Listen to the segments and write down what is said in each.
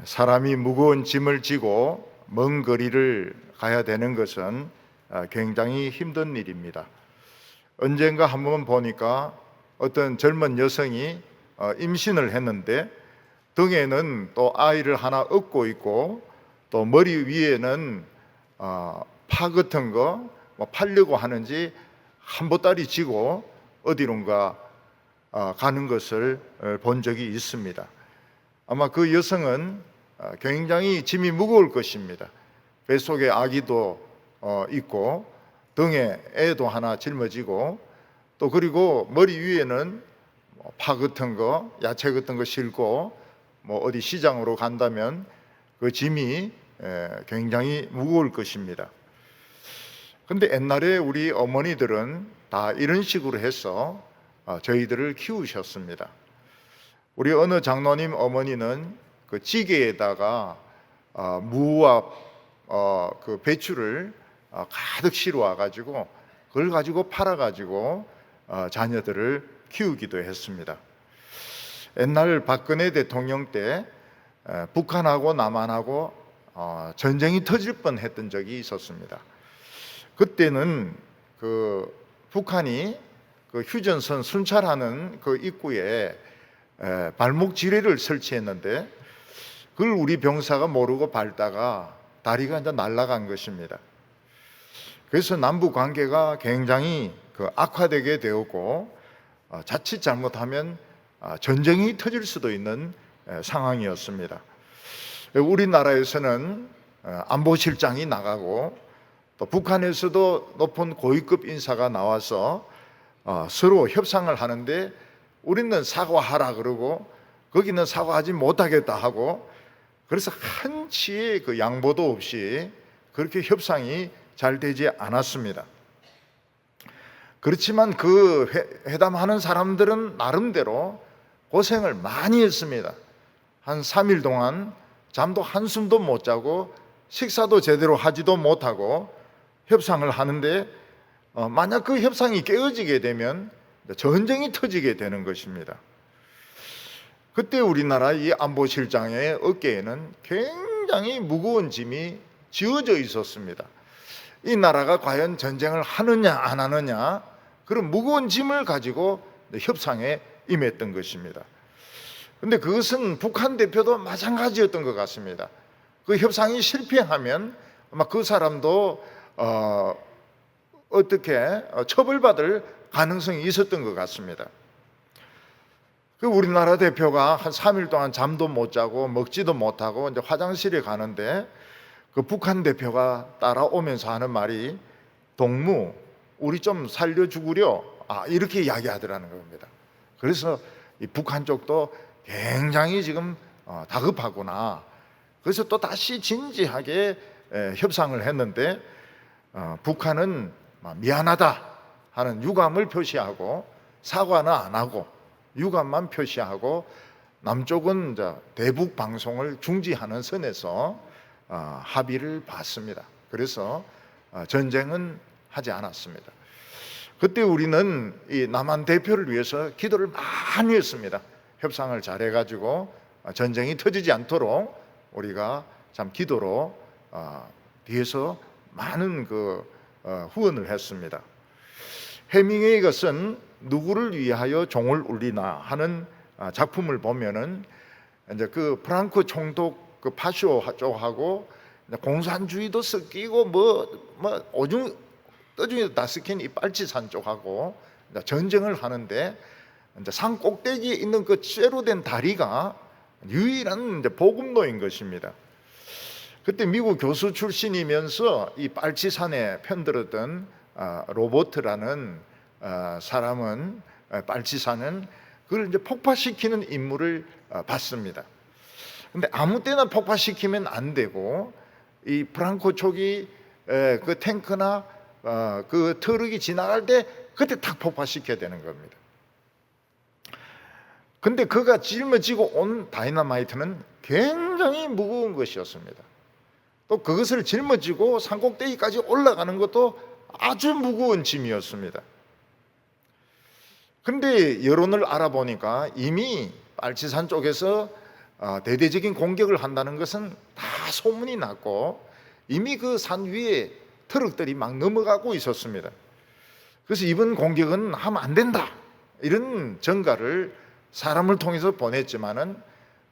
사람이 무거운 짐을 지고 먼 거리를 가야 되는 것은 굉장히 힘든 일입니다. 언젠가 한번 보니까 어떤 젊은 여성이 임신을 했는데 등에는 또 아이를 하나 업고 있고 또 머리 위에는 파 같은 거 팔려고 하는지 한 보따리 지고 어디론가 가는 것을 본 적이 있습니다. 아마 그 여성은 굉장히 짐이 무거울 것입니다. 뱃속에 아기도 있고 등에 애도 하나 짊어지고 또 그리고 머리 위에는 파 같은 거, 야채 같은 거 싣고 어디 시장으로 간다면 그 짐이 굉장히 무거울 것입니다. 근데 옛날에 우리 어머니들은 다 이런 식으로 해서 저희들을 키우셨습니다. 우리 어느 장로님 어머니는 그 찌개에다가 무와 그 배추를 가득 실어 와가지고 그걸 가지고 팔아가지고 자녀들을 키우기도 했습니다. 옛날 박근혜 대통령 때 북한하고 남한하고 전쟁이 터질 뻔했던 적이 있었습니다. 그때는 그 북한이 그 휴전선 순찰하는 그 입구에 발목 지뢰를 설치했는데 그걸 우리 병사가 모르고 밟다가 다리가 이제 날아간 것입니다. 그래서 남북 관계가 굉장히 악화되게 되었고 자칫 잘못하면 전쟁이 터질 수도 있는 상황이었습니다. 우리나라에서는 안보실장이 나가고 또 북한에서도 높은 고위급 인사가 나와서 서로 협상을 하는데 우리는 사과하라 그러고 거기는 사과하지 못하겠다 하고 그래서 한치의 그 양보도 없이 그렇게 협상이 잘 되지 않았습니다. 그렇지만 그 회담하는 사람들은 나름대로 고생을 많이 했습니다. 한 3일 동안 잠도 한숨도 못 자고 식사도 제대로 하지도 못하고 협상을 하는데 만약 그 협상이 깨어지게 되면 전쟁이 터지게 되는 것입니다. 그때 우리나라 이 안보실장의 어깨에는 굉장히 무거운 짐이 지어져 있었습니다. 이 나라가 과연 전쟁을 하느냐 안 하느냐 그런 무거운 짐을 가지고 협상에 임했던 것입니다. 그런데 그것은 북한 대표도 마찬가지였던 것 같습니다. 그 협상이 실패하면 아마 그 사람도 어떻게 처벌받을 가능성이 있었던 것 같습니다. 그 우리나라 대표가 한 3일 동안 잠도 못 자고 먹지도 못하고 이제 화장실에 가는데 그 북한 대표가 따라오면서 하는 말이 동무 우리 좀 살려주구려 이렇게 이야기하더라는 겁니다. 그래서 이 북한 쪽도 굉장히 지금 다급하구나. 그래서 또 다시 진지하게 협상을 했는데 북한은 미안하다 하는 유감을 표시하고 사과는 안 하고 유감만 표시하고 남쪽은 대북 방송을 중지하는 선에서 합의를 봤습니다. 그래서 전쟁은 하지 않았습니다. 그때 우리는 이 남한 대표를 위해서 기도를 많이 했습니다. 협상을 잘해가지고 전쟁이 터지지 않도록 우리가 참 기도로 뒤에서 많은 후원을 했습니다. 해밍웨이가 쓴 누구를 위하여 종을 울리나 하는 작품을 보면은 이제 그 프랑크 총독 그 파쇼 쪽하고 공산주의도 섞이고 오중 떠중이도 다 섞인 이 빨치산 쪽하고 전쟁을 하는데 이제 산 꼭대기에 있는 그 쇠로 된 다리가 유일한 이제 보급로인 것입니다. 그때 미국 교수 출신이면서 이 빨치산에 편들었던 로버트라는 사람은 빨치산은 그걸 이제 폭파시키는 임무를 받습니다. 근데 아무 때나 폭파시키면 안 되고 이 프랑코 촉이 그 탱크나 그 트럭이 지나갈 때 그때 탁 폭파시켜야 되는 겁니다. 근데 그가 짊어지고 온 다이너마이트는 굉장히 무거운 것이었습니다. 또 그것을 짊어지고 산꼭대기까지 올라가는 것도 아주 무거운 짐이었습니다. 근데 여론을 알아보니까 이미 빨치산 쪽에서 대대적인 공격을 한다는 것은 다 소문이 났고 이미 그 산 위에 트럭들이 막 넘어가고 있었습니다. 그래서 이번 공격은 하면 안 된다, 이런 전가를 사람을 통해서 보냈지만은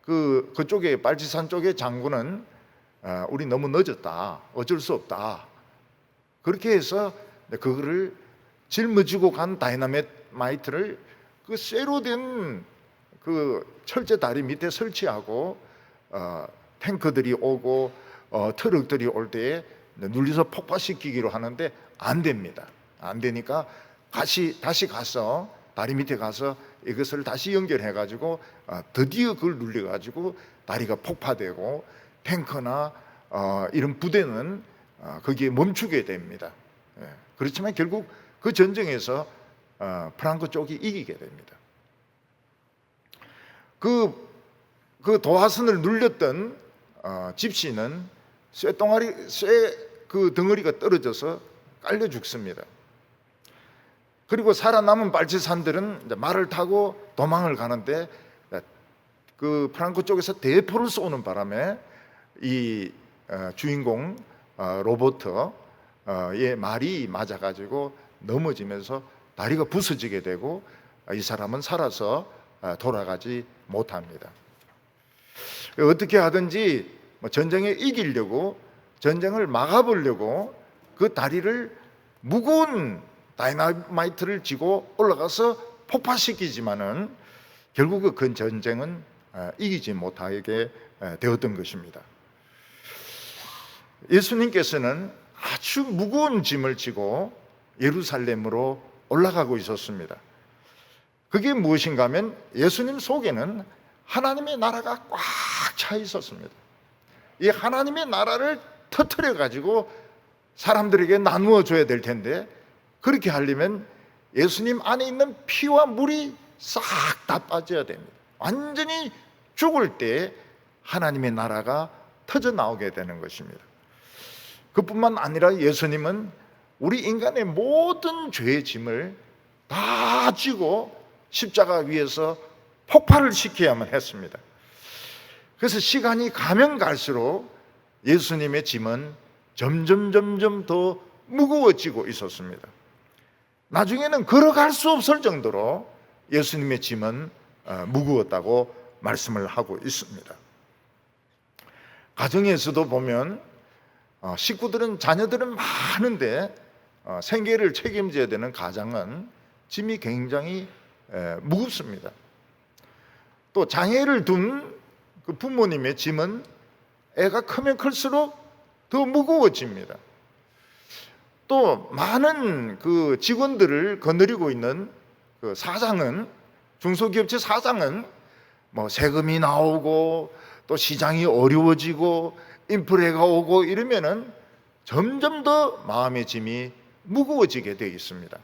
그쪽에 빨치산 쪽의 장군은 우리 너무 늦었다, 어쩔 수 없다, 그렇게 해서 그거를 짊어지고 간 다이나마이트를 그 쇠로 된 그 철제 다리 밑에 설치하고 탱크들이 오고 트럭들이 올 때에 눌려서 폭파시키기로 하는데 안 됩니다. 안 되니까 다시 가서 다리 밑에 가서 이것을 다시 연결해 가지고 드디어 그걸 눌려 가지고 다리가 폭파되고 탱크나 이런 부대는 거기에 멈추게 됩니다. 그렇지만 결국 그 전쟁에서 프랑크 쪽이 이기게 됩니다. 그 도화선을 눌렸던 집시는 쇠 그 덩어리가 떨어져서 깔려 죽습니다. 그리고 살아남은 빨치산들은 이제 말을 타고 도망을 가는데 그 프랑크 쪽에서 대포를 쏘는 바람에 이 주인공 로버트의 말이 맞아가지고 넘어지면서 다리가 부서지게 되고 이 사람은 살아서 돌아가지 못합니다. 어떻게 하든지 전쟁에 이기려고, 전쟁을 막아보려고 그 다리를 무거운 다이나마이트를 지고 올라가서 폭파시키지만은 결국 그 전쟁은 이기지 못하게 되었던 것입니다. 예수님께서는 아주 무거운 짐을 지고 예루살렘으로 올라가고 있었습니다. 그게 무엇인가 하면 예수님 속에는 하나님의 나라가 꽉 차 있었습니다. 이 하나님의 나라를 터뜨려 가지고 사람들에게 나누어 줘야 될 텐데, 그렇게 하려면 예수님 안에 있는 피와 물이 싹 다 빠져야 됩니다. 완전히 죽을 때 하나님의 나라가 터져 나오게 되는 것입니다. 그뿐만 아니라 예수님은 우리 인간의 모든 죄의 짐을 다 지고 십자가 위에서 폭발을 시켜야만 했습니다. 그래서 시간이 가면 갈수록 예수님의 짐은 점점 더 무거워지고 있었습니다. 나중에는 걸어갈 수 없을 정도로 예수님의 짐은 무거웠다고 말씀을 하고 있습니다. 가정에서도 보면 식구들은, 자녀들은 많은데 생계를 책임져야 되는 가장은 짐이 굉장히 무겁습니다. 또 장애를 둔 그 부모님의 짐은 애가 크면 클수록 더 무거워집니다. 또 많은 그 직원들을 거느리고 있는 그 사장은, 중소기업체 사장은 뭐 세금이 나오고 또 시장이 어려워지고 인플레가 오고 이러면은 점점 더 마음의 짐이 무거워지게 되어 있습니다.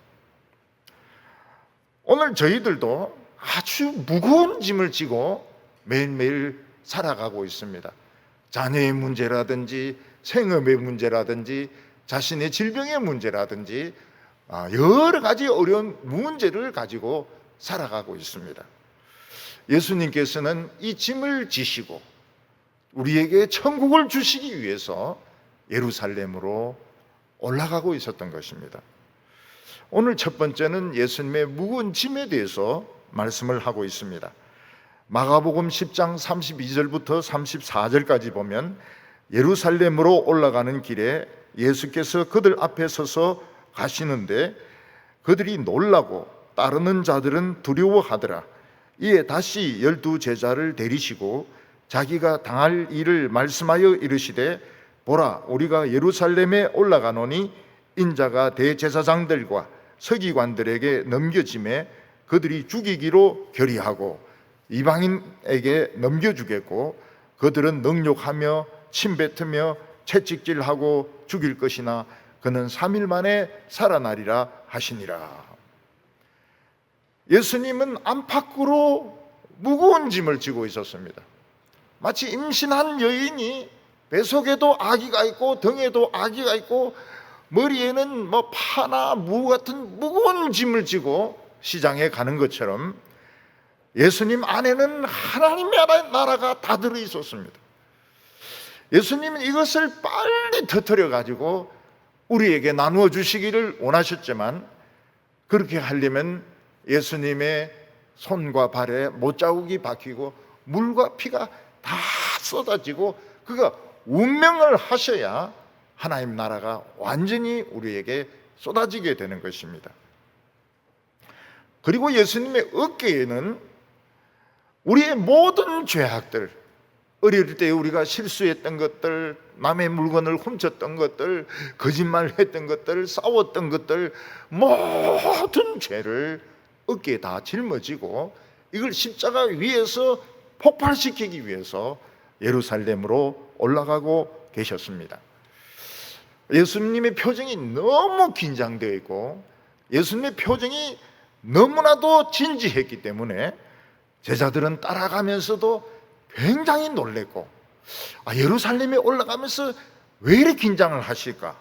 오늘 저희들도 아주 무거운 짐을 지고 매일매일 살아가고 있습니다. 자녀의 문제라든지 생업의 문제라든지 자신의 질병의 문제라든지 여러 가지 어려운 문제를 가지고 살아가고 있습니다. 예수님께서는 이 짐을 지시고 우리에게 천국을 주시기 위해서 예루살렘으로 올라가고 있었던 것입니다. 오늘 첫 번째는 예수님의 무거운 짐에 대해서 말씀을 하고 있습니다. 마가복음 10장 32절부터 34절까지 보면 예루살렘으로 올라가는 길에 예수께서 그들 앞에 서서 가시는데 그들이 놀라고 따르는 자들은 두려워하더라. 이에 다시 12 제자를 데리시고 자기가 당할 일을 말씀하여 이르시되, 보라, 우리가 예루살렘에 올라가노니 인자가 대제사장들과 서기관들에게 넘겨짐에 그들이 죽이기로 결의하고 이방인에게 넘겨주겠고 그들은 능욕하며 침뱉으며 채찍질하고 죽일 것이나 그는 3일 만에 살아나리라 하시니라. 예수님은 안팎으로 무거운 짐을 지고 있었습니다. 마치 임신한 여인이 뱃속에도 아기가 있고 등에도 아기가 있고 머리에는 뭐 파나 무 같은 무거운 짐을 지고 시장에 가는 것처럼 예수님 안에는 하나님의 나라가 다 들어 있었습니다. 예수님은 이것을 빨리 터뜨려 가지고 우리에게 나누어 주시기를 원하셨지만, 그렇게 하려면 예수님의 손과 발에 못자국이 박히고 물과 피가 다 쏟아지고 그가 운명을 하셔야 하나님 나라가 완전히 우리에게 쏟아지게 되는 것입니다. 그리고 예수님의 어깨에는 우리의 모든 죄악들, 어릴 때 우리가 실수했던 것들, 남의 물건을 훔쳤던 것들, 거짓말했던 것들, 싸웠던 것들, 모든 죄를 어깨에 다 짊어지고 이걸 십자가 위에서 폭발시키기 위해서 예루살렘으로 올라가고 계셨습니다. 예수님의 표정이 너무 긴장되어 있고 예수님의 표정이 너무나도 진지했기 때문에 제자들은 따라가면서도 굉장히 놀랬고, 예루살렘에 올라가면서 왜 이렇게 긴장을 하실까?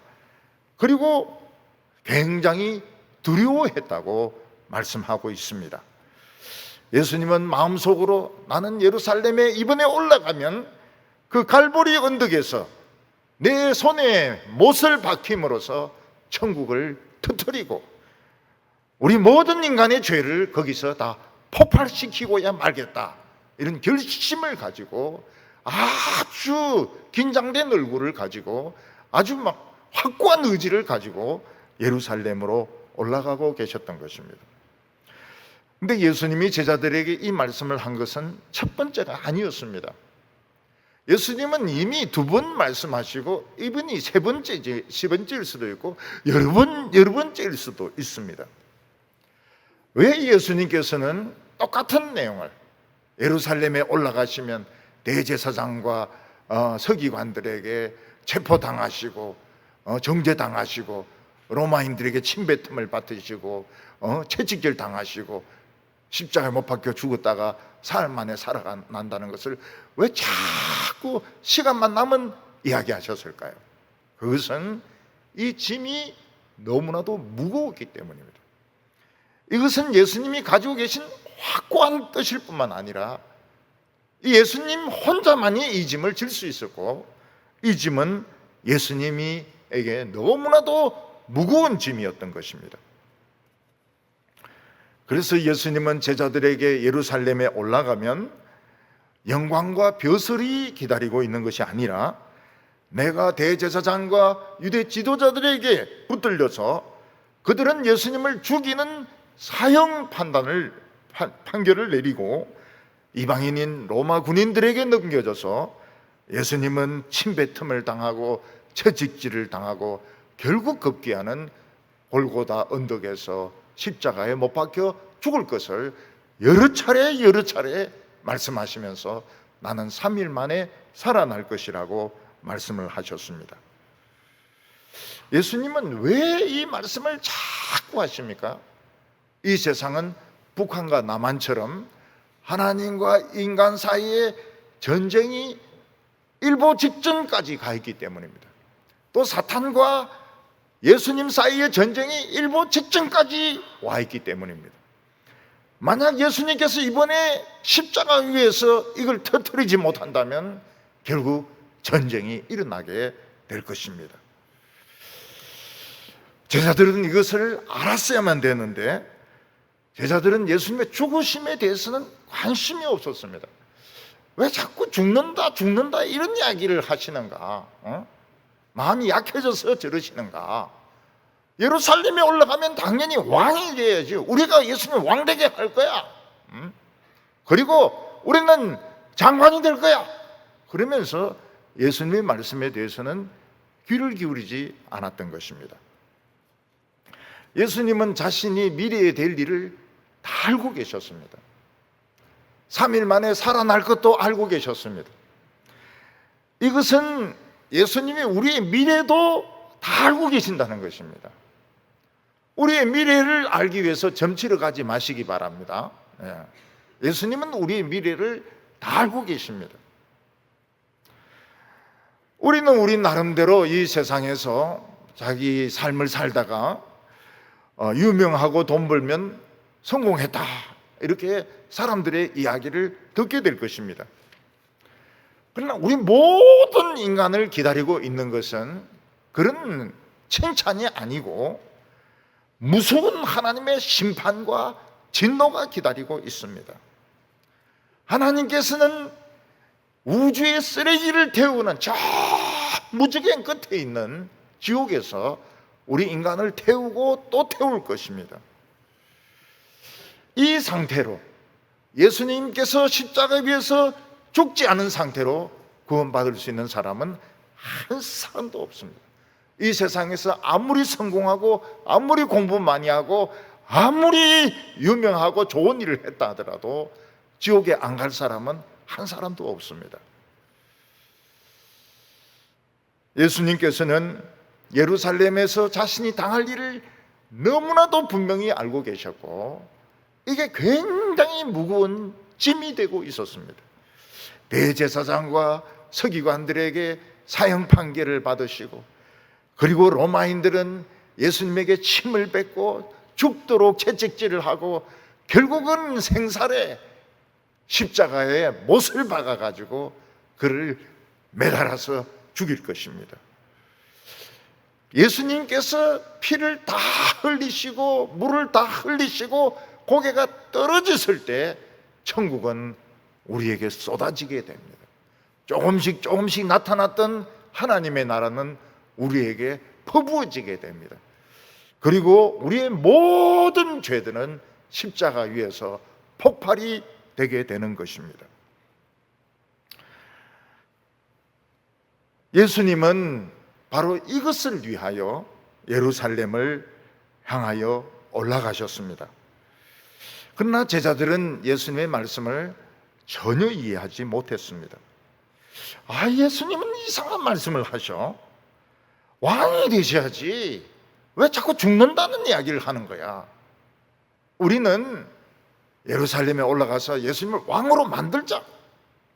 그리고 굉장히 두려워했다고 말씀하고 있습니다. 예수님은 마음속으로 나는 예루살렘에 이번에 올라가면 그 갈보리 언덕에서 내 손에 못을 박힘으로써 천국을 터뜨리고 우리 모든 인간의 죄를 거기서 다 폭발시키고야 말겠다, 이런 결심을 가지고 아주 긴장된 얼굴을 가지고 아주 막 확고한 의지를 가지고 예루살렘으로 올라가고 계셨던 것입니다. 근데 예수님이 제자들에게 이 말씀을 한 것은 첫 번째가 아니었습니다. 예수님은 이미 두 번 말씀하시고 이번이 세 번째, 세 번째일 수도 있고 여러 번째일 수도 있습니다. 왜 예수님께서는 똑같은 내용을 예루살렘에 올라가시면 대제사장과 서기관들에게 체포당하시고 정죄당하시고 로마인들에게 침뱉음을 받으시고 채찍질 당하시고 십자가에 못 박혀 죽었다가 사흘 만에 살아난다는 것을 왜 자꾸 시간만 남은 이야기하셨을까요? 그것은 이 짐이 너무나도 무거웠기 때문입니다. 이것은 예수님이 가지고 계신 확고한 뜻일 뿐만 아니라 예수님 혼자만이 이 짐을 질 수 있었고, 이 짐은 예수님에게 너무나도 무거운 짐이었던 것입니다. 그래서 예수님은 제자들에게 예루살렘에 올라가면 영광과 벼슬이 기다리고 있는 것이 아니라 내가 대제사장과 유대 지도자들에게 붙들려서 그들은 예수님을 죽이는 사형 판결을 내리고 이방인인 로마 군인들에게 넘겨져서 예수님은 침뱉음을 당하고 채찍질을 당하고 결국 급기야는 골고다 언덕에서 십자가에 못 박혀 죽을 것을 여러 차례 말씀하시면서 나는 3일 만에 살아날 것이라고 말씀을 하셨습니다. 예수님은 왜 이 말씀을 자꾸 하십니까? 이 세상은 북한과 남한처럼 하나님과 인간 사이에 전쟁이 일보 직전까지 가 있기 때문입니다. 또 사탄과 예수님 사이의 전쟁이 일보 직전까지 와 있기 때문입니다. 만약 예수님께서 이번에 십자가 위에서 이걸 터뜨리지 못한다면 결국 전쟁이 일어나게 될 것입니다. 제자들은 이것을 알았어야만 되는데 제자들은 예수님의 죽으심에 대해서는 관심이 없었습니다. 왜 자꾸 죽는다 이런 이야기를 하시는가? 마음이 약해져서 저러시는가? 예루살렘에 올라가면 당연히 왕이 돼야지. 우리가 예수님 왕 되게 할 거야. 그리고 우리는 장관이 될 거야. 그러면서 예수님의 말씀에 대해서는 귀를 기울이지 않았던 것입니다. 예수님은 자신이 미래에 될 일을 다 알고 계셨습니다. 3일 만에 살아날 것도 알고 계셨습니다. 이것은 예수님이 우리의 미래도 다 알고 계신다는 것입니다. 우리의 미래를 알기 위해서 점치러 가지 마시기 바랍니다. 예수님은 우리의 미래를 다 알고 계십니다. 우리는 우리 나름대로 이 세상에서 자기 삶을 살다가 유명하고 돈 벌면 성공했다 이렇게 사람들의 이야기를 듣게 될 것입니다. 그러나 우리 모든 인간을 기다리고 있는 것은 그런 칭찬이 아니고 무서운 하나님의 심판과 진노가 기다리고 있습니다. 하나님께서는 우주의 쓰레기를 태우는 저 무지개 끝에 있는 지옥에서 우리 인간을 태우고 또 태울 것입니다. 이 상태로 예수님께서 십자가 위에서 죽지 않은 상태로 구원받을 수 있는 사람은 한 사람도 없습니다. 이 세상에서 아무리 성공하고 아무리 공부 많이 하고 아무리 유명하고 좋은 일을 했다 하더라도 지옥에 안 갈 사람은 한 사람도 없습니다. 예수님께서는 예루살렘에서 자신이 당할 일을 너무나도 분명히 알고 계셨고 이게 굉장히 무거운 짐이 되고 있었습니다. 대제사장과 서기관들에게 사형 판결을 받으시고 그리고 로마인들은 예수님에게 침을 뱉고 죽도록 채찍질을 하고 결국은 생살에 십자가에 못을 박아가지고 그를 매달아서 죽일 것입니다. 예수님께서 피를 다 흘리시고 물을 다 흘리시고 고개가 떨어졌을 때 천국은 우리에게 쏟아지게 됩니다. 조금씩 조금씩 나타났던 하나님의 나라는 우리에게 퍼부어지게 됩니다. 그리고 우리의 모든 죄들은 십자가 위에서 폭발이 되게 되는 것입니다. 예수님은 바로 이것을 위하여 예루살렘을 향하여 올라가셨습니다. 그러나 제자들은 예수님의 말씀을 전혀 이해하지 못했습니다. 예수님은 이상한 말씀을 하셔. 왕이 되셔야지 왜 자꾸 죽는다는 이야기를 하는 거야. 우리는 예루살렘에 올라가서 예수님을 왕으로 만들자.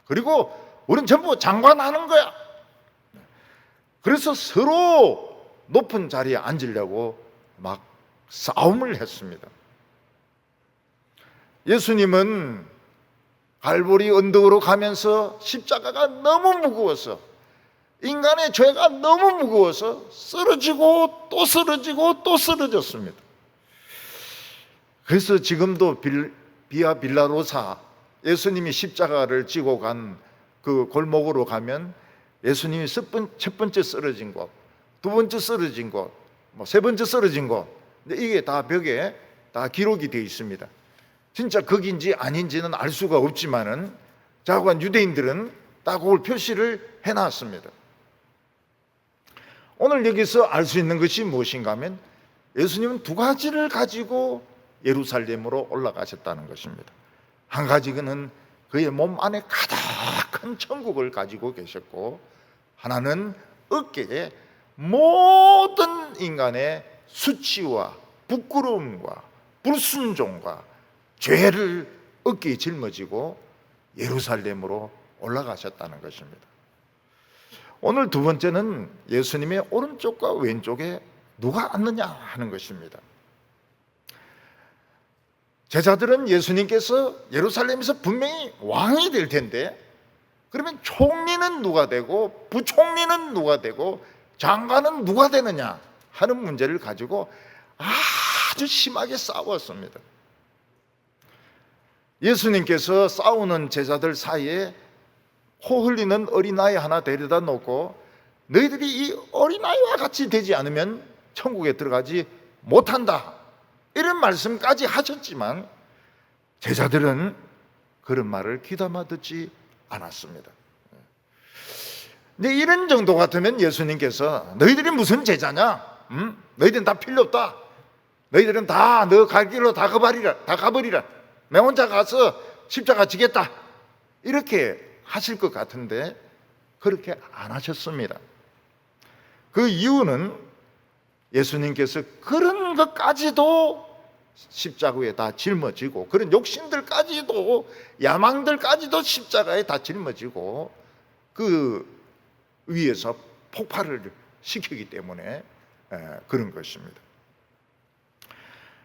그리고 우리는 전부 장관하는 거야. 그래서 서로 높은 자리에 앉으려고 막 싸움을 했습니다. 예수님은 갈보리 언덕으로 가면서 십자가가 너무 무거워서 인간의 죄가 너무 무거워서 쓰러지고 또 쓰러지고 또 쓰러졌습니다. 그래서 지금도 비아 빌라로사 예수님이 십자가를 지고 간 그 골목으로 가면 예수님이 첫 번째 쓰러진 곳, 두 번째 쓰러진 곳, 세 번째 쓰러진 곳, 이게 다 벽에 다 기록이 되어 있습니다. 진짜 거기인지 아닌지는 알 수가 없지만은 자고한 유대인들은 다 그걸 표시를 해놨습니다. 오늘 여기서 알 수 있는 것이 무엇인가 하면 예수님은 두 가지를 가지고 예루살렘으로 올라가셨다는 것입니다. 한 가지는 그의 몸 안에 가득한 천국을 가지고 계셨고, 하나는 어깨에 모든 인간의 수치와 부끄러움과 불순종과 죄를 어깨에 짊어지고 예루살렘으로 올라가셨다는 것입니다. 오늘 두 번째는 예수님의 오른쪽과 왼쪽에 누가 앉느냐 하는 것입니다. 제자들은 예수님께서 예루살렘에서 분명히 왕이 될 텐데 그러면 총리는 누가 되고 부총리는 누가 되고 장관은 누가 되느냐 하는 문제를 가지고 아주 심하게 싸웠습니다. 예수님께서 싸우는 제자들 사이에 코 흘리는 어린아이 하나 데려다 놓고 너희들이 이 어린아이와 같이 되지 않으면 천국에 들어가지 못한다, 이런 말씀까지 하셨지만 제자들은 그런 말을 귀담아 듣지 않았습니다. 근데 이런 정도 같으면 예수님께서 너희들이 무슨 제자냐? 너희들은 다 필요 없다. 너희들은 다 너 갈 길로 다 가버리라. 내 혼자 가서 십자가 지겠다. 이렇게 하실 것 같은데 그렇게 안 하셨습니다. 그 이유는 예수님께서 그런 것까지도 십자가에 다 짊어지고 그런 욕심들까지도 야망들까지도 십자가에 다 짊어지고 그 위에서 폭발을 시키기 때문에 그런 것입니다.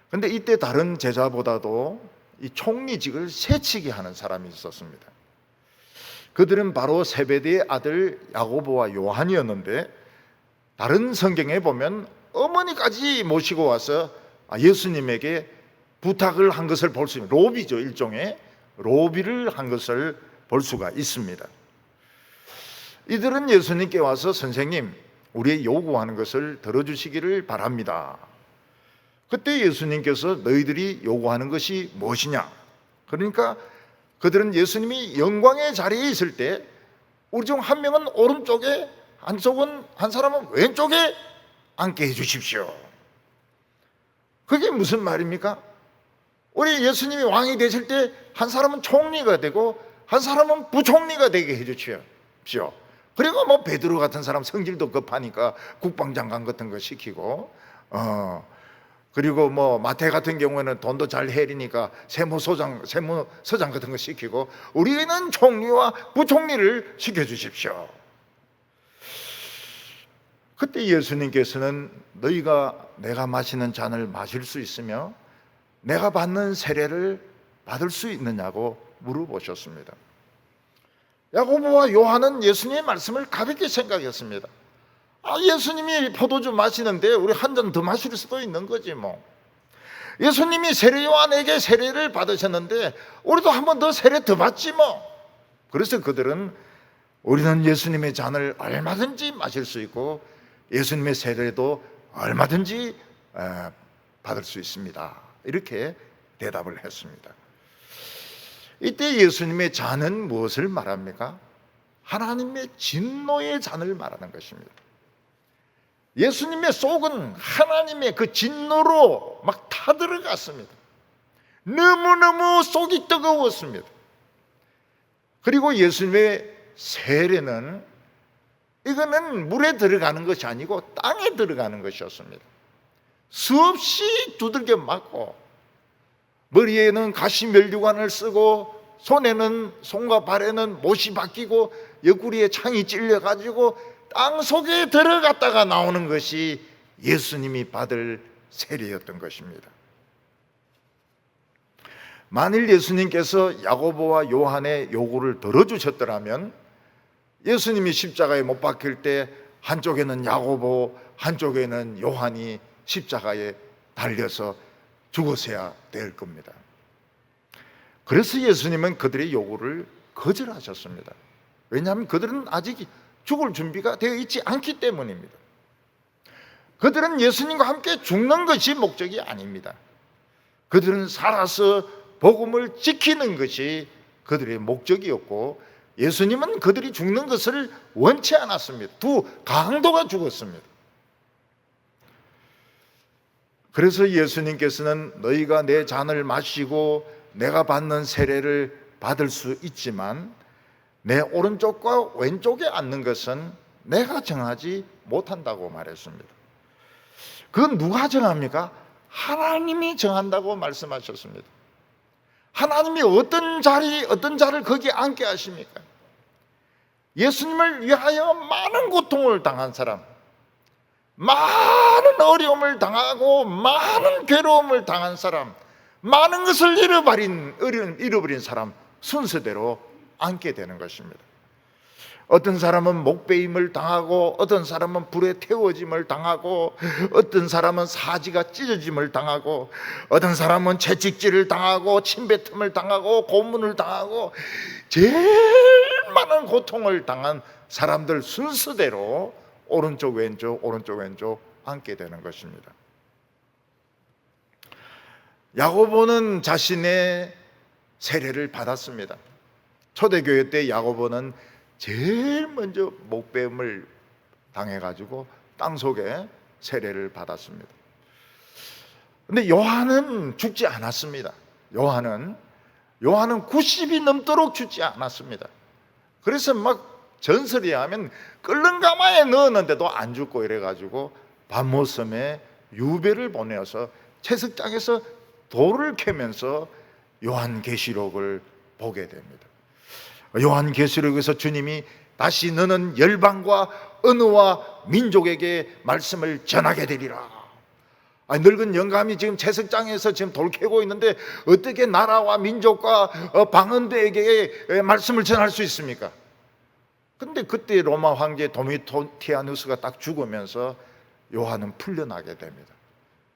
그런데 이때 다른 제자보다도 이 총리직을 새치게 하는 사람이 있었습니다. 그들은 바로 세베대의 아들 야고보와 요한이었는데, 다른 성경에 보면 어머니까지 모시고 와서 예수님에게 부탁을 한 것을 볼 수 있는, 로비죠, 일종의 로비를 한 것을 볼 수가 있습니다. 이들은 예수님께 와서 선생님, 우리의 요구하는 것을 들어주시기를 바랍니다. 그때 예수님께서 너희들이 요구하는 것이 무엇이냐? 그러니까 그들은 예수님이 영광의 자리에 있을 때 우리 중 한 명은 오른쪽에, 한 사람은 왼쪽에 앉게 해주십시오. 그게 무슨 말입니까? 우리 예수님이 왕이 되실 때 한 사람은 총리가 되고 한 사람은 부총리가 되게 해주십시오. 그리고 뭐 베드로 같은 사람 성질도 급하니까 국방장관 같은 거 시키고, 그리고 뭐 마태 같은 경우에는 돈도 잘 헤리니까 세무서장 같은 거 시키고, 우리는 총리와 부총리를 시켜주십시오. 그때 예수님께서는 너희가 내가 마시는 잔을 마실 수 있으며 내가 받는 세례를 받을 수 있느냐고 물어보셨습니다. 야고보와 요한은 예수님의 말씀을 가볍게 생각했습니다. 예수님이 포도주 마시는데 우리 한 잔 더 마실 수도 있는 거지 뭐. 예수님이 세례 요한에게 세례를 받으셨는데 우리도 한 번 더 세례 더 받지 뭐. 그래서 그들은 우리는 예수님의 잔을 얼마든지 마실 수 있고 예수님의 세례도 얼마든지 받을 수 있습니다. 이렇게 대답을 했습니다. 이때 예수님의 잔은 무엇을 말합니까? 하나님의 진노의 잔을 말하는 것입니다. 예수님의 속은 하나님의 그 진노로 막 타들어갔습니다. 너무너무 속이 뜨거웠습니다. 그리고 예수님의 세례는 이거는 물에 들어가는 것이 아니고 땅에 들어가는 것이었습니다. 수없이 두들겨 맞고 머리에는 가시 면류관을 쓰고 손과 발에는 못이 박히고 옆구리에 창이 찔려가지고 땅 속에 들어갔다가 나오는 것이 예수님이 받을 세례였던 것입니다. 만일 예수님께서 야고보와 요한의 요구를 들어주셨더라면 예수님이 십자가에 못 박힐 때 한쪽에는 야고보, 한쪽에는 요한이 십자가에 달려서 죽었어야 될 겁니다. 그래서 예수님은 그들의 요구를 거절하셨습니다. 왜냐하면 그들은 아직 죽을 준비가 되어 있지 않기 때문입니다. 그들은 예수님과 함께 죽는 것이 목적이 아닙니다. 그들은 살아서 복음을 지키는 것이 그들의 목적이었고 예수님은 그들이 죽는 것을 원치 않았습니다. 두 강도가 죽었습니다. 그래서 예수님께서는 너희가 내 잔을 마시고 내가 받는 세례를 받을 수 있지만 내 오른쪽과 왼쪽에 앉는 것은 내가 정하지 못한다고 말했습니다. 그건 누가 정합니까? 하나님이 정한다고 말씀하셨습니다. 하나님이 어떤 자를 거기에 앉게 하십니까? 예수님을 위하여 많은 고통을 당한 사람, 많은 어려움을 당하고 많은 괴로움을 당한 사람, 많은 것을 잃어버린 사람 순서대로 앉게 되는 것입니다. 어떤 사람은 목베임을 당하고 어떤 사람은 불에 태워짐을 당하고 어떤 사람은 사지가 찢어짐을 당하고 어떤 사람은 채찍질을 당하고 침뱉음을 당하고 고문을 당하고 제일 많은 고통을 당한 사람들 순서대로 오른쪽 왼쪽 앉게 되는 것입니다. 야고보는 자신의 세례를 받았습니다. 초대교회 때 야고보는 제일 먼저 목베임을 당해가지고 땅속에 세례를 받았습니다. 근데 요한은 죽지 않았습니다. 요한은 90이 넘도록 죽지 않았습니다. 그래서 막 전설에 하면 끓는 가마에 넣었는데도 안 죽고 이래가지고 밤모섬에 유배를 보내어서 채석장에서 돌을 캐면서 요한계시록을 보게 됩니다. 요한계시록에서 주님이 다시 너는 열방과 언어와 민족에게 말씀을 전하게 되리라. 늙은 영감이 지금 채석장에서 지금 돌 캐고 있는데 어떻게 나라와 민족과 방언대에게 말씀을 전할 수 있습니까? 근데 그때 로마 황제 도미티아누스가 딱 죽으면서 요한은 풀려나게 됩니다.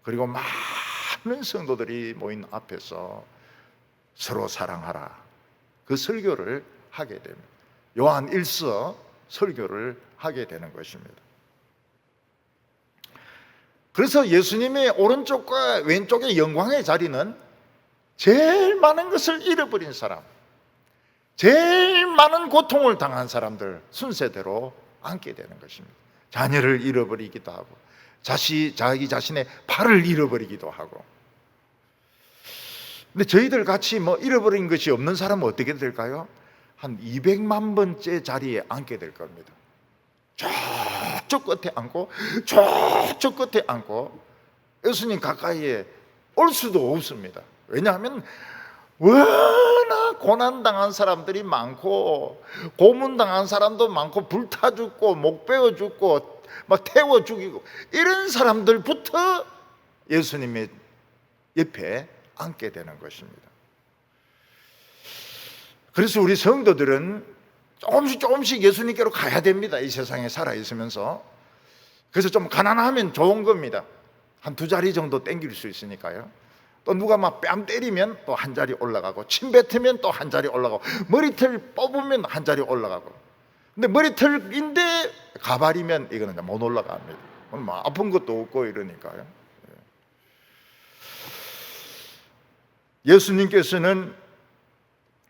그리고 많은 성도들이 모인 앞에서 서로 사랑하라, 그 설교를 하게 됩니다. 요한 1서 설교를 하게 되는 것입니다. 그래서 예수님의 오른쪽과 왼쪽의 영광의 자리는 제일 많은 것을 잃어버린 사람, 제일 많은 고통을 당한 사람들 순서대로 앉게 되는 것입니다. 자녀를 잃어버리기도 하고 자기 자신의 팔을 잃어버리기도 하고. 근데 저희들 같이 잃어버린 것이 없는 사람은 어떻게 될까요? 한 200만 번째 자리에 앉게 될 겁니다. 저쪽 끝에 앉고 저쪽 끝에 앉고 예수님 가까이에 올 수도 없습니다. 왜냐하면 워낙 고난당한 사람들이 많고 고문당한 사람도 많고 불타 죽고 목 베어 죽고 막 태워 죽이고 이런 사람들부터 예수님의 옆에 앉게 되는 것입니다. 그래서 우리 성도들은 조금씩 예수님께로 가야 됩니다. 이 세상에 살아있으면서. 그래서 좀 가난하면 좋은 겁니다. 한 2자리 정도 땡길 수 있으니까요. 또 누가 막 뺨 때리면 또 한 자리 올라가고, 침 뱉으면 또 한 자리 올라가고, 머리털 뽑으면 한 자리 올라가고. 근데 머리털인데 가발이면 이거는 못 올라갑니다. 아픈 것도 없고 이러니까요. 예수님께서는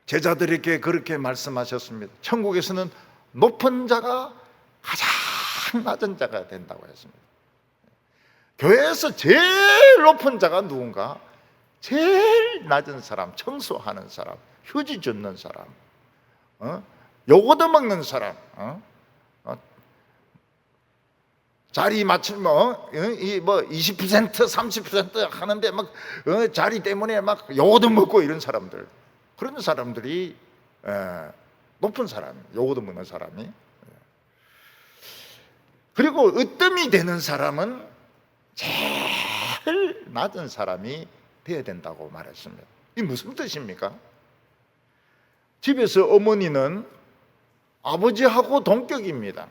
제자들에게 그렇게 말씀하셨습니다. 천국에서는 높은 자가 가장 낮은 자가 된다고 했습니다. 교회에서 제일 높은 자가 누군가? 제일 낮은 사람, 청소하는 사람, 휴지 줍는 사람, 요거도 먹는 사람, 자리 맞추면 20% 30% 하는데 막 자리 때문에 막 요거도 먹고 이런 사람들, 그런 사람들이 높은 사람, 요거도 먹는 사람이. 그리고 으뜸이 되는 사람은 제일 낮은 사람이 되어야 된다고 말했습니다. 이게 무슨 뜻입니까? 집에서 어머니는 아버지하고 동격입니다.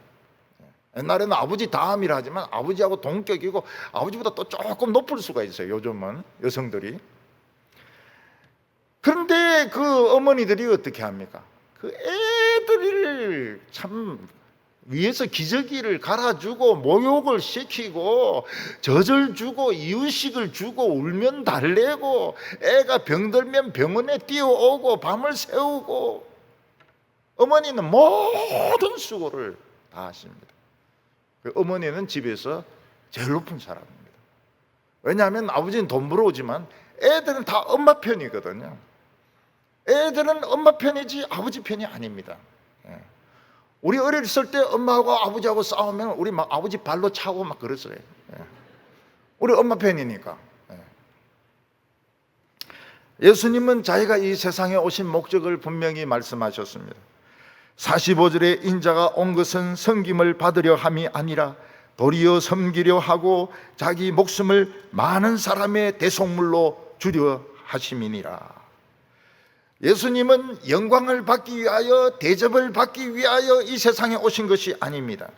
옛날에는 아버지 다음이라 하지만 아버지하고 동격이고 아버지보다 또 조금 높을 수가 있어요. 요즘은 여성들이. 그런데 그 어머니들이 어떻게 합니까? 그 애들을 참 위에서 기저귀를 갈아주고 목욕을 시키고 젖을 주고 이유식을 주고 울면 달래고 애가 병들면 병원에 뛰어오고 밤을 새우고 어머니는 모든 수고를 다 하십니다. 어머니는 집에서 제일 높은 사람입니다. 왜냐하면 아버지는 돈 벌어오지만 애들은 다 엄마 편이거든요. 애들은 엄마 편이지 아버지 편이 아닙니다. 우리 어렸을 때 엄마하고 아버지하고 싸우면 우리 막 아버지 발로 차고 막 그랬어요. 우리 엄마 편이니까. 예수님은 자기가 이 세상에 오신 목적을 분명히 말씀하셨습니다. 45절에 인자가 온 것은 섬김을 받으려 함이 아니라 도리어 섬기려 하고 자기 목숨을 많은 사람의 대속물로 주려 하심이니라. 예수님은 영광을 받기 위하여 대접을 받기 위하여 이 세상에 오신 것이 아닙니다.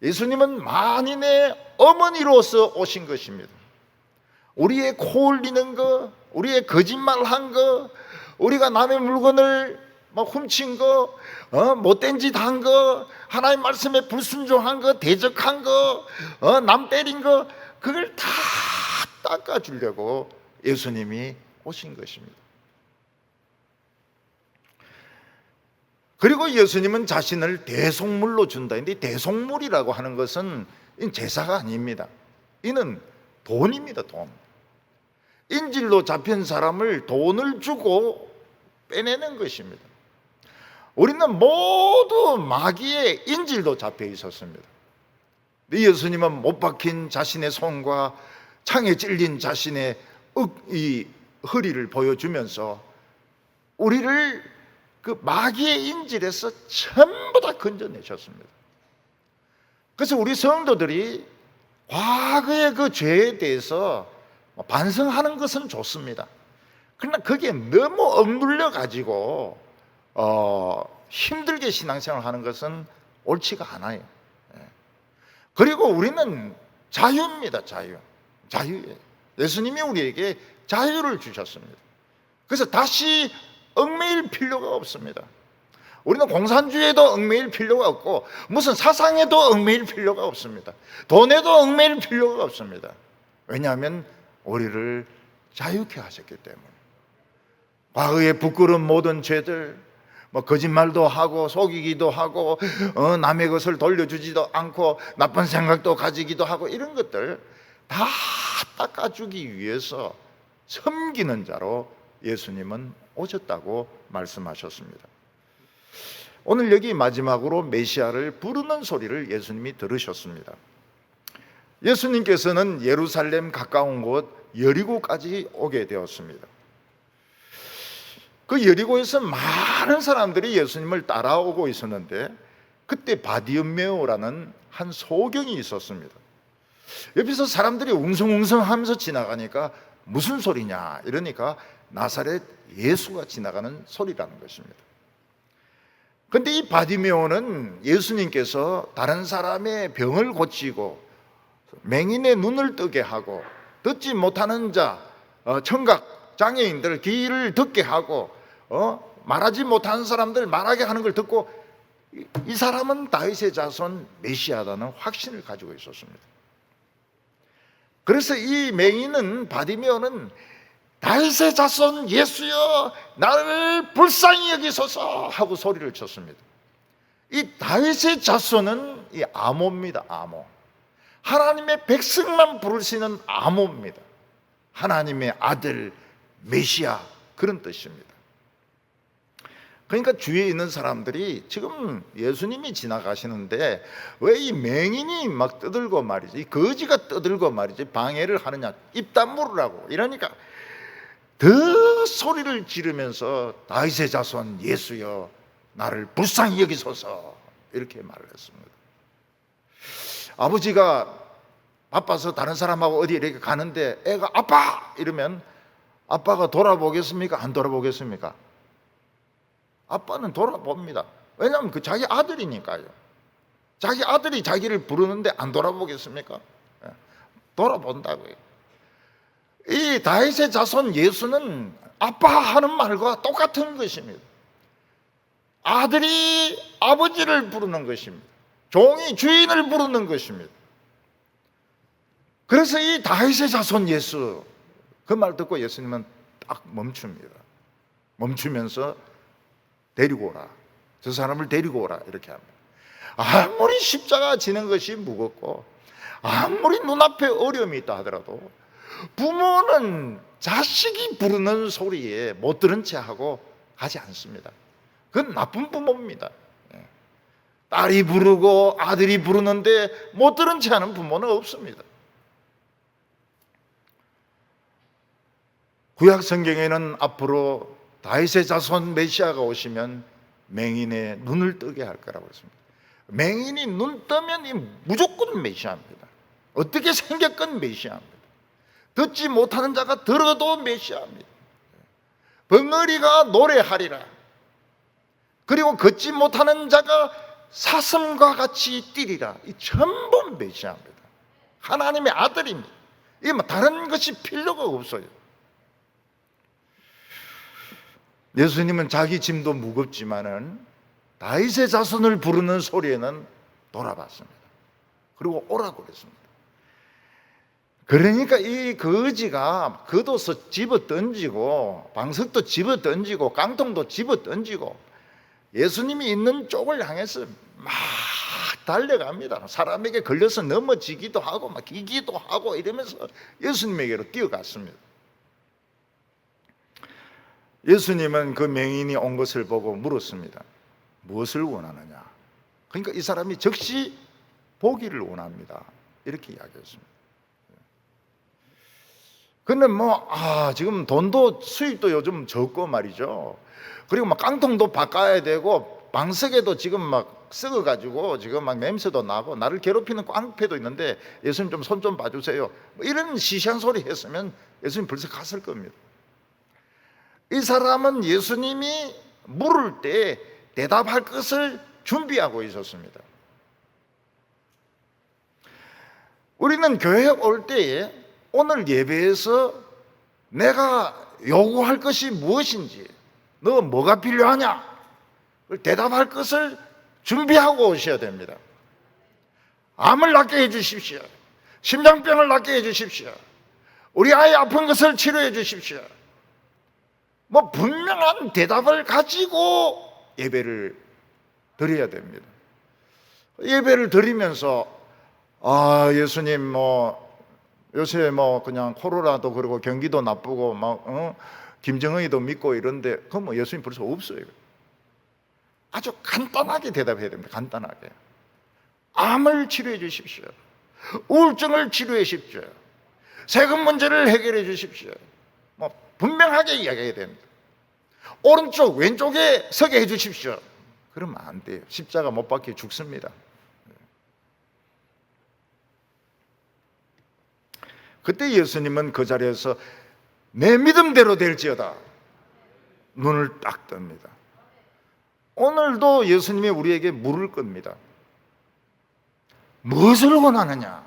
예수님은 만인의 어머니로서 오신 것입니다. 우리의 코 흘리는 거, 우리의 거짓말한 거, 우리가 남의 물건을 훔친 거, 못된 짓 한 거, 하나님 말씀에 불순종한 거, 대적한 거, 남 때린 거, 그걸 다 닦아주려고 예수님이 오신 것입니다. 그리고 예수님은 자신을 대속물로 준다. 근데 대속물이라고 하는 것은 제사가 아닙니다. 이는 돈입니다. 돈. 인질로 잡힌 사람을 돈을 주고 빼내는 것입니다. 우리는 모두 마귀의 인질로 잡혀 있었습니다. 예수님은 못 박힌 자신의 손과 창에 찔린 자신의 이 허리를 보여주면서 우리를 그 마귀의 인질에서 전부 다 건져내셨습니다. 그래서 우리 성도들이 과거의 그 죄에 대해서 반성하는 것은 좋습니다. 그러나 그게 너무 억눌려 가지고 힘들게 신앙생활을 하는 것은 옳지가 않아요. 그리고 우리는 자유입니다. 자유예요. 예수님이 우리에게 자유를 주셨습니다. 그래서 다시 얽매일 필요가 없습니다. 우리는 공산주의에도 얽매일 필요가 없고 무슨 사상에도 얽매일 필요가 없습니다. 돈에도 얽매일 필요가 없습니다. 왜냐하면 우리를 자유케 하셨기 때문에. 과거의 부끄러운 모든 죄들, 거짓말도 하고 속이기도 하고 남의 것을 돌려주지도 않고 나쁜 생각도 가지기도 하고 이런 것들 다 닦아주기 위해서 섬기는 자로 예수님은 오셨다고 말씀하셨습니다. 오늘 여기 마지막으로 메시아를 부르는 소리를 예수님이 들으셨습니다. 예수님께서는 예루살렘 가까운 곳 여리고까지 오게 되었습니다. 그 여리고에서 많은 사람들이 예수님을 따라오고 있었는데 그때 바디메오라는 한 소경이 있었습니다. 옆에서 사람들이 웅성웅성하면서 지나가니까 무슨 소리냐 이러니까 나사렛 예수가 지나가는 소리라는 것입니다. 그런데 이 바디메오는 예수님께서 다른 사람의 병을 고치고 맹인의 눈을 뜨게 하고 듣지 못하는 자, 청각 장애인들 귀를 듣게 하고 말하지 못하는 사람들 말하게 하는 걸 듣고 이 사람은 다윗의 자손 메시아라는 확신을 가지고 있었습니다. 그래서 이 맹인은 바디메오는 다윗의 자손 예수여 나를 불쌍히 여기소서 하고 소리를 쳤습니다. 이 다윗의 자손은 이 아모입니다. 아모. 하나님의 백성만 부르시는 아모입니다. 하나님의 아들 메시아 그런 뜻입니다. 그러니까 주위에 있는 사람들이 지금 예수님이 지나가시는데 왜 이 맹인이 막 떠들고 말이지, 이 거지가 떠들고 말이지 방해를 하느냐, 입 다물으라고 이러니까 더 소리를 지르면서 다윗의 자손 예수여 나를 불쌍히 여기소서 이렇게 말을 했습니다. 아버지가 바빠서 다른 사람하고 어디 이렇게 가는데 애가 아빠 이러면 아빠가 돌아보겠습니까? 안 돌아보겠습니까? 아빠는 돌아봅니다. 왜냐하면 그 자기 아들이니까요. 자기 아들이 자기를 부르는데 안 돌아보겠습니까? 돌아본다고요. 이 다윗의 자손 예수는 아빠 하는 말과 똑같은 것입니다. 아들이 아버지를 부르는 것입니다. 종이 주인을 부르는 것입니다. 그래서 이 다윗의 자손 예수 그 말 듣고 예수님은 딱 멈춥니다. 멈추면서 데리고 오라. 저 사람을 데리고 오라 이렇게 합니다. 아무리 십자가 지는 것이 무겁고 아무리 눈앞에 어려움이 있다 하더라도 부모는 자식이 부르는 소리에 못 들은 채 하고 가지 않습니다. 그건 나쁜 부모입니다. 딸이 부르고 아들이 부르는데 못 들은 채 하는 부모는 없습니다. 구약 성경에는 앞으로 다윗의 자손 메시아가 오시면 맹인의 눈을 뜨게 할 거라고 했습니다. 맹인이 눈 뜨면 무조건 메시아입니다. 어떻게 생겼건 메시아입니다. 듣지 못하는 자가 들어도 메시아입니다. 벙어리가 노래하리라. 그리고 걷지 못하는 자가 사슴과 같이 뛰리라. 이 전부 메시아입니다. 하나님의 아들입니다. 이게 다른 것이 필요가 없어요. 예수님은 자기 짐도 무겁지만은 다윗의 자손을 부르는 소리에는 돌아봤습니다. 그리고 오라고 그랬습니다. 그러니까 이 거지가 겉옷을 집어 던지고 방석도 집어 던지고 깡통도 집어 던지고 예수님이 있는 쪽을 향해서 막 달려갑니다. 사람에게 걸려서 넘어지기도 하고 막 기기도 하고 이러면서 예수님에게로 뛰어갔습니다. 예수님은 그 맹인이 온 것을 보고 물었습니다. 무엇을 원하느냐? 그러니까 이 사람이 즉시 보기를 원합니다. 이렇게 이야기했습니다. 근데 지금 돈도 수입도 요즘 적고 말이죠. 그리고 깡통도 바꿔야 되고 방석에도 지금 막 썩어가지고 지금 막 냄새도 나고 나를 괴롭히는 깡패도 있는데 예수님 좀 손 좀 봐주세요. 뭐 이런 시시한 소리 했으면 예수님 벌써 갔을 겁니다. 이 사람은 예수님이 물을 때 대답할 것을 준비하고 있었습니다. 우리는 교회에 올 때에 오늘 예배에서 내가 요구할 것이 무엇인지, 너 뭐가 필요하냐? 대답할 것을 준비하고 오셔야 됩니다. 암을 낫게 해주십시오. 심장병을 낫게 해주십시오. 우리 아이 아픈 것을 치료해 주십시오. 뭐 분명한 대답을 가지고 예배를 드려야 됩니다. 예배를 드리면서 예수님 요새 그냥 코로나도 그러고 경기도 나쁘고 김정은이도 믿고 이런데 그럼 예수님 벌써 없어요. 아주 간단하게 대답해야 됩니다. 간단하게. 암을 치료해 주십시오. 우울증을 치료해 주십시오. 세금 문제를 해결해 주십시오. 분명하게 이야기해야 됩니다. 오른쪽 왼쪽에 서게 해 주십시오. 그러면 안 돼요. 십자가 못 박혀 죽습니다. 그때 예수님은 그 자리에서 내 믿음대로 될지어다 눈을 딱 뜹니다. 오늘도 예수님이 우리에게 물을 겁니다. 무엇을 원하느냐?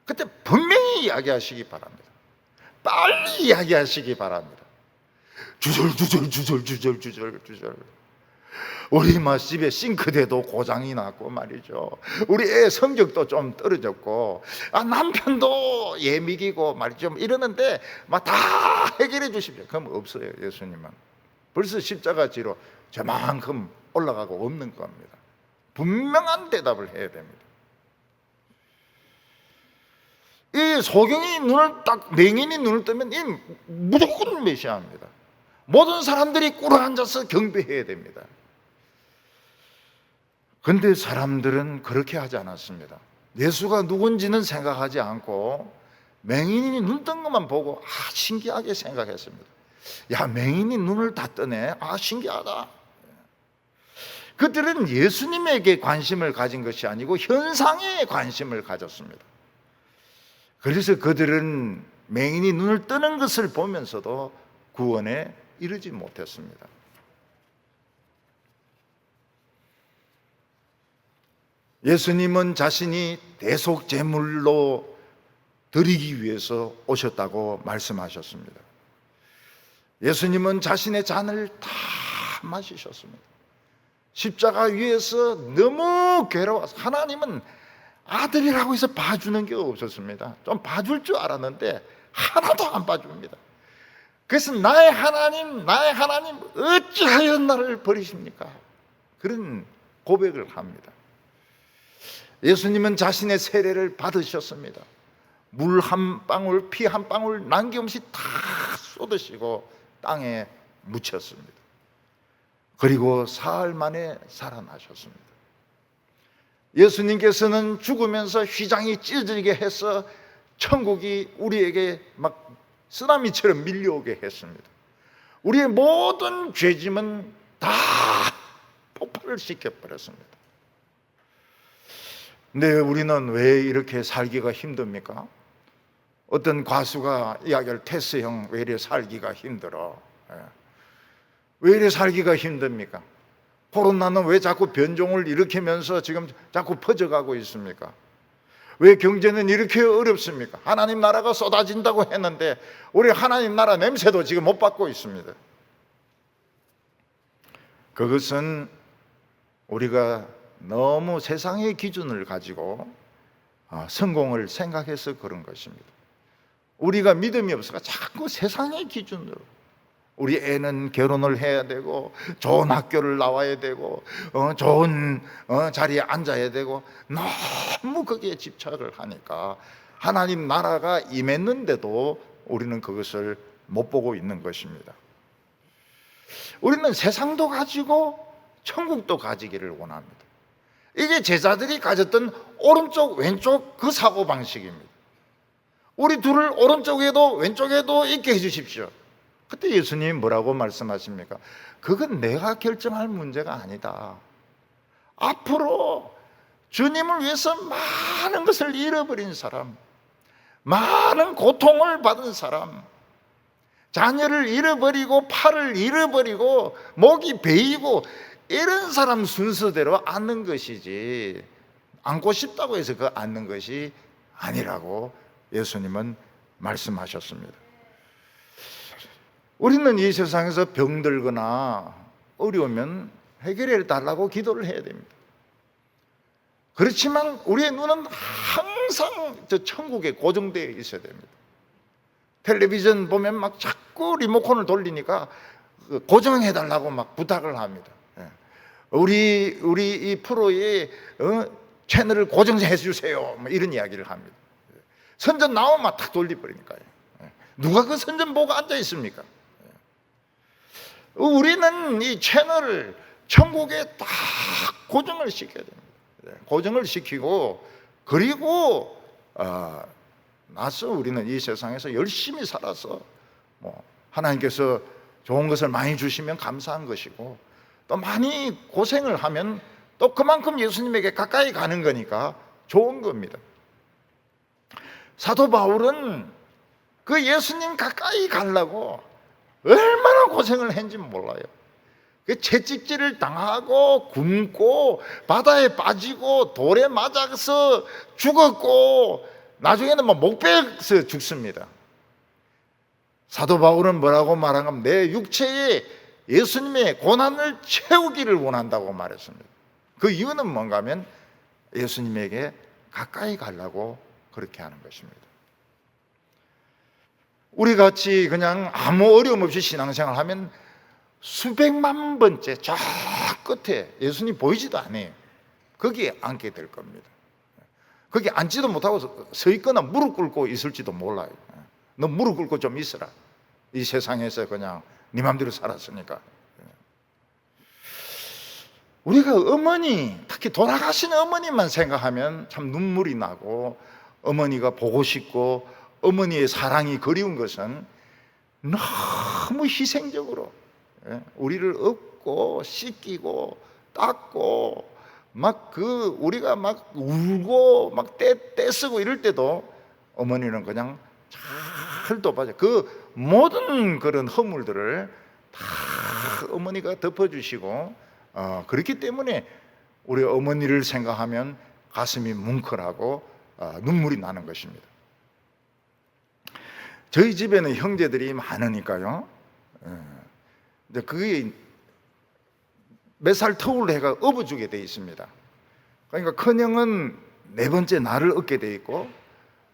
그때 분명히 이야기하시기 바랍니다. 빨리 이야기하시기 바랍니다. 주절. 우리 집에 싱크대도 고장이 났고 말이죠. 우리 애 성적도 좀 떨어졌고 남편도 예민이고 말이죠. 이러는데 다 해결해 주십시오. 그럼 없어요. 예수님은 벌써 십자가 지로 저만큼 올라가고 없는 겁니다. 분명한 대답을 해야 됩니다. 이 소경이 맹인이 눈을 뜨면 이 무조건 메시아입니다. 모든 사람들이 꿇어 앉아서 경배해야 됩니다. 그런데 사람들은 그렇게 하지 않았습니다. 예수가 누군지는 생각하지 않고 맹인이 눈 뜬 것만 보고 신기하게 생각했습니다. 야, 맹인이 눈을 다 뜨네. 신기하다. 그들은 예수님에게 관심을 가진 것이 아니고 현상에 관심을 가졌습니다. 그래서 그들은 맹인이 눈을 뜨는 것을 보면서도 구원에 이르지 못했습니다. 예수님은 자신이 대속제물로 드리기 위해서 오셨다고 말씀하셨습니다. 예수님은 자신의 잔을 다 마시셨습니다. 십자가 위에서 너무 괴로워서 하나님은 아들이라고 해서 봐주는 게 없었습니다. 좀 봐줄 줄 알았는데 하나도 안 봐줍니다. 그래서 나의 하나님 어찌하여 나를 버리십니까? 그런 고백을 합니다. 예수님은 자신의 세례를 받으셨습니다. 물 한 방울, 피 한 방울 남김없이 다 쏟으시고 땅에 묻혔습니다. 그리고 사흘 만에 살아나셨습니다. 예수님께서는 죽으면서 휘장이 찢어지게 해서 천국이 우리에게 막 쓰나미처럼 밀려오게 했습니다. 우리의 모든 죄짐은 다 폭발을 시켜버렸습니다. 근데 우리는 왜 이렇게 살기가 힘듭니까? 어떤 가수가 이야기를 테스 형 왜 이래 살기가 힘들어? 왜 이래 살기가 힘듭니까? 코로나는 왜 자꾸 변종을 일으키면서 지금 자꾸 퍼져가고 있습니까? 왜 경제는 이렇게 어렵습니까? 하나님 나라가 쏟아진다고 했는데 우리 하나님 나라 냄새도 지금 못 받고 있습니다. 그것은 우리가 너무 세상의 기준을 가지고 성공을 생각해서 그런 것입니다. 우리가 믿음이 없어서 자꾸 세상의 기준으로 우리 애는 결혼을 해야 되고 좋은 학교를 나와야 되고 좋은 자리에 앉아야 되고 너무 거기에 집착을 하니까 하나님 나라가 임했는데도 우리는 그것을 못 보고 있는 것입니다. 우리는 세상도 가지고 천국도 가지기를 원합니다. 이게 제자들이 가졌던 오른쪽 왼쪽 그 사고방식입니다. 우리 둘을 오른쪽에도 왼쪽에도 있게 해주십시오. 그때 예수님이 뭐라고 말씀하십니까? 그건 내가 결정할 문제가 아니다. 앞으로 주님을 위해서 많은 것을 잃어버린 사람, 많은 고통을 받은 사람, 자녀를 잃어버리고 팔을 잃어버리고 목이 베이고 이런 사람 순서대로 앉는 것이지, 앉고 싶다고 해서 그 앉는 것이 아니라고 예수님은 말씀하셨습니다. 우리는 이 세상에서 병들거나 어려우면 해결해 달라고 기도를 해야 됩니다. 그렇지만 우리의 눈은 항상 저 천국에 고정되어 있어야 됩니다. 텔레비전 보면 막 자꾸 리모컨을 돌리니까 고정해 달라고 막 부탁을 합니다. 우리 이 프로의 채널을 고정해 주세요, 뭐 이런 이야기를 합니다. 선전 나오면 탁 돌려버리니까요. 누가 그 선전 보고 앉아 있습니까? 우리는 이 채널을 천국에 딱 고정을 시켜야 됩니다. 고정을 시키고, 그리고 나서 우리는 이 세상에서 열심히 살아서 하나님께서 좋은 것을 많이 주시면 감사한 것이고, 또 많이 고생을 하면 또 그만큼 예수님에게 가까이 가는 거니까 좋은 겁니다. 사도 바울은 그 예수님 가까이 가려고 얼마나 고생을 했는지 몰라요. 그 채찍질을 당하고 굶고 바다에 빠지고 돌에 맞아서 죽었고 나중에는 목베어서 죽습니다. 사도 바울은 뭐라고 말하면 내 육체에 예수님의 고난을 채우기를 원한다고 말했습니다. 그 이유는 뭔가 하면 예수님에게 가까이 가려고 그렇게 하는 것입니다. 우리 같이 그냥 아무 어려움 없이 신앙생활 하면 수백만 번째 저 끝에 예수님 보이지도 않아요. 거기에 앉게 될 겁니다. 거기 앉지도 못하고 서 있거나 무릎 꿇고 있을지도 몰라요. 너 무릎 꿇고 좀 있어라. 이 세상에서 그냥 네 맘대로 살았으니까. 우리가 어머니, 특히 돌아가신 어머니만 생각하면 참 눈물이 나고, 어머니가 보고 싶고 어머니의 사랑이 그리운 것은 너무 희생적으로 우리를 업고 씻기고 닦고 우리가 막 울고 막 떼쓰고 이럴 때도 어머니는 그냥 잘 돕아줘. 그 모든 그런 허물들을 다 어머니가 덮어주시고, 그렇기 때문에 우리 어머니를 생각하면 가슴이 뭉클하고 눈물이 나는 것입니다. 저희 집에는 형제들이 많으니까요. 근데 그게 몇 살 터울로 해가 업어주게 돼 있습니다. 그러니까 큰형은 네 번째 나를 얻게 돼 있고,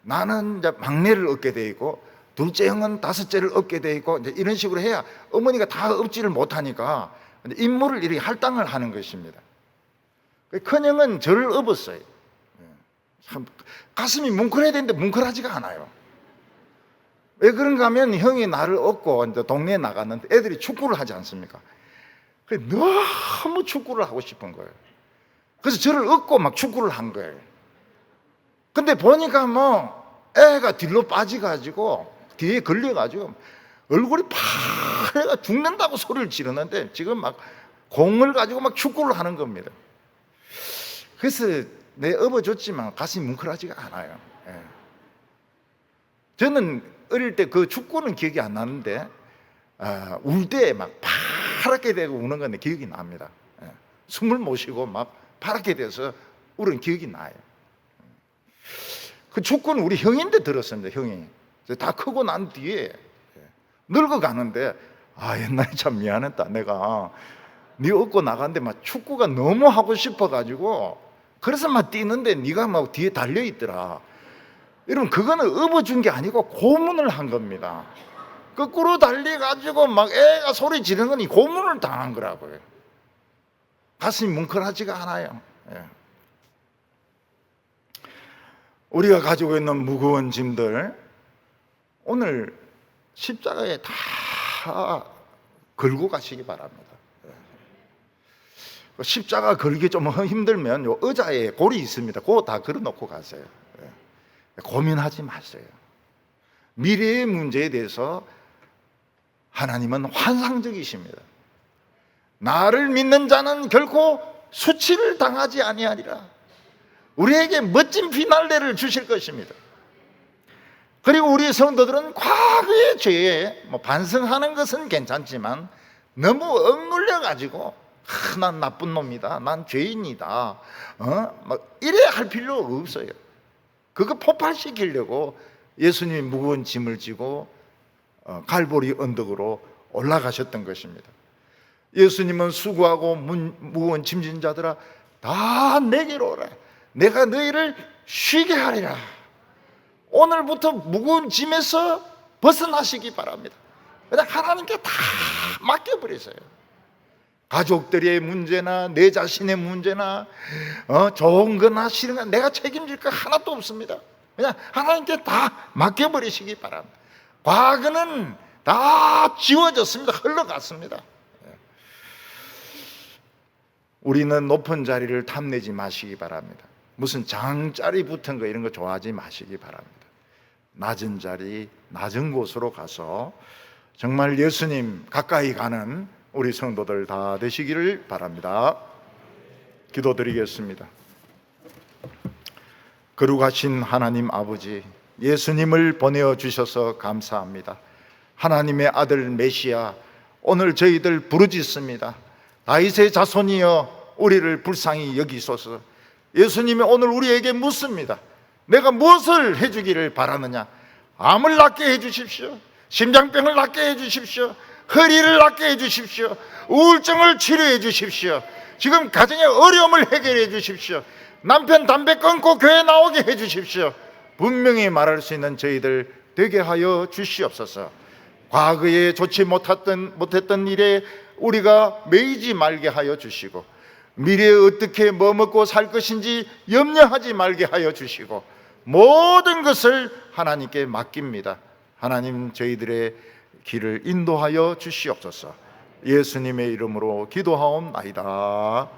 나는 이제 막내를 얻게 돼 있고, 둘째 형은 다섯째를 얻게 돼 있고, 이제 이런 식으로 해야 어머니가 다 얻지를 못하니까 임무를 이렇게 할당을 하는 것입니다. 큰형은 저를 업었어요. 참 가슴이 뭉클해야 되는데 뭉클하지가 않아요. 왜 그런가 하면 형이 나를 얻고 이제 동네에 나갔는데 애들이 축구를 하지 않습니까? 너무 축구를 하고 싶은 거예요. 그래서 저를 얻고 막 축구를 한 거예요. 근데 보니까 애가 뒤로 빠져가지고 뒤에 걸려가지고 얼굴이 파래가 죽는다고 소리를 지르는데 지금 막 공을 가지고 막 축구를 하는 겁니다. 그래서 내 업어줬지만 가슴이 뭉클하지가 않아요. 저는 어릴 때 그 축구는 기억이 안 나는데 울 때 막 파랗게 되고 우는 건데 기억이 납니다. 숨을 못 쉬고 막 파랗게 돼서 울은 기억이 나요. 그 축구는 우리 형인데 들었습니다. 형이 다 크고 난 뒤에 늙어가는데 옛날에 참 미안했다. 내가 네 업고 나갔는데 막 축구가 너무 하고 싶어가지고 그래서 막 뛰는데 네가 막 뒤에 달려있더라. 여러분, 그거는 업어준 게 아니고 고문을 한 겁니다. 거꾸로 달려가지고 막 애가 소리 지르는 건 이 고문을 당한 거라고요. 가슴이 뭉클하지가 않아요. 우리가 가지고 있는 무거운 짐들 오늘 십자가에 다 걸고 가시기 바랍니다. 십자가 걸기 좀 힘들면 요 의자에 골이 있습니다. 그거 다 걸어놓고 가세요. 고민하지 마세요. 미래의 문제에 대해서 하나님은 환상적이십니다. 나를 믿는 자는 결코 수치를 당하지 아니하리라. 우리에게 멋진 피날레를 주실 것입니다. 그리고 우리 성도들은 과거의 죄에 반성하는 것은 괜찮지만 너무 억눌려 가지고 난 나쁜 놈이다, 난 죄인이다, 이래 할 필요 없어요. 그거 폭발시키려고 예수님이 무거운 짐을 지고 갈보리 언덕으로 올라가셨던 것입니다. 예수님은 수고하고 무거운 짐진 자들아 다 내게로 오라, 내가 너희를 쉬게 하리라. 오늘부터 무거운 짐에서 벗어나시기 바랍니다. 그냥 하나님께 다 맡겨버리세요. 가족들의 문제나 내 자신의 문제나 좋은 거나 싫은 거 내가 책임질 거 하나도 없습니다. 그냥 하나님께 다 맡겨버리시기 바랍니다. 과거는 다 지워졌습니다. 흘러갔습니다. 우리는 높은 자리를 탐내지 마시기 바랍니다. 무슨 장자리 붙은 거 이런 거 좋아하지 마시기 바랍니다. 낮은 자리, 낮은 곳으로 가서 정말 예수님 가까이 가는 우리 성도들 다 되시기를 바랍니다. 기도드리겠습니다. 거룩하신 하나님 아버지, 예수님을 보내주셔서 감사합니다. 하나님의 아들 메시아, 오늘 저희들 부르짖습니다. 다윗의 자손이여 우리를 불쌍히 여기소서. 예수님이 오늘 우리에게 묻습니다. 내가 무엇을 해주기를 바라느냐? 암을 낫게 해주십시오. 심장병을 낫게 해주십시오. 허리를 낫게 해주십시오. 우울증을 치료해 주십시오. 지금 가정의 어려움을 해결해 주십시오. 남편 담배 끊고 교회 나오게 해주십시오. 분명히 말할 수 있는 저희들 되게 하여 주시옵소서. 과거에 좋지 못했던 일에 우리가 매이지 말게 하여 주시고, 미래에 어떻게 뭐 먹고 살 것인지 염려하지 말게 하여 주시고, 모든 것을 하나님께 맡깁니다. 하나님, 저희들의 길을 인도하여 주시옵소서. 예수님의 이름으로 기도하옵나이다.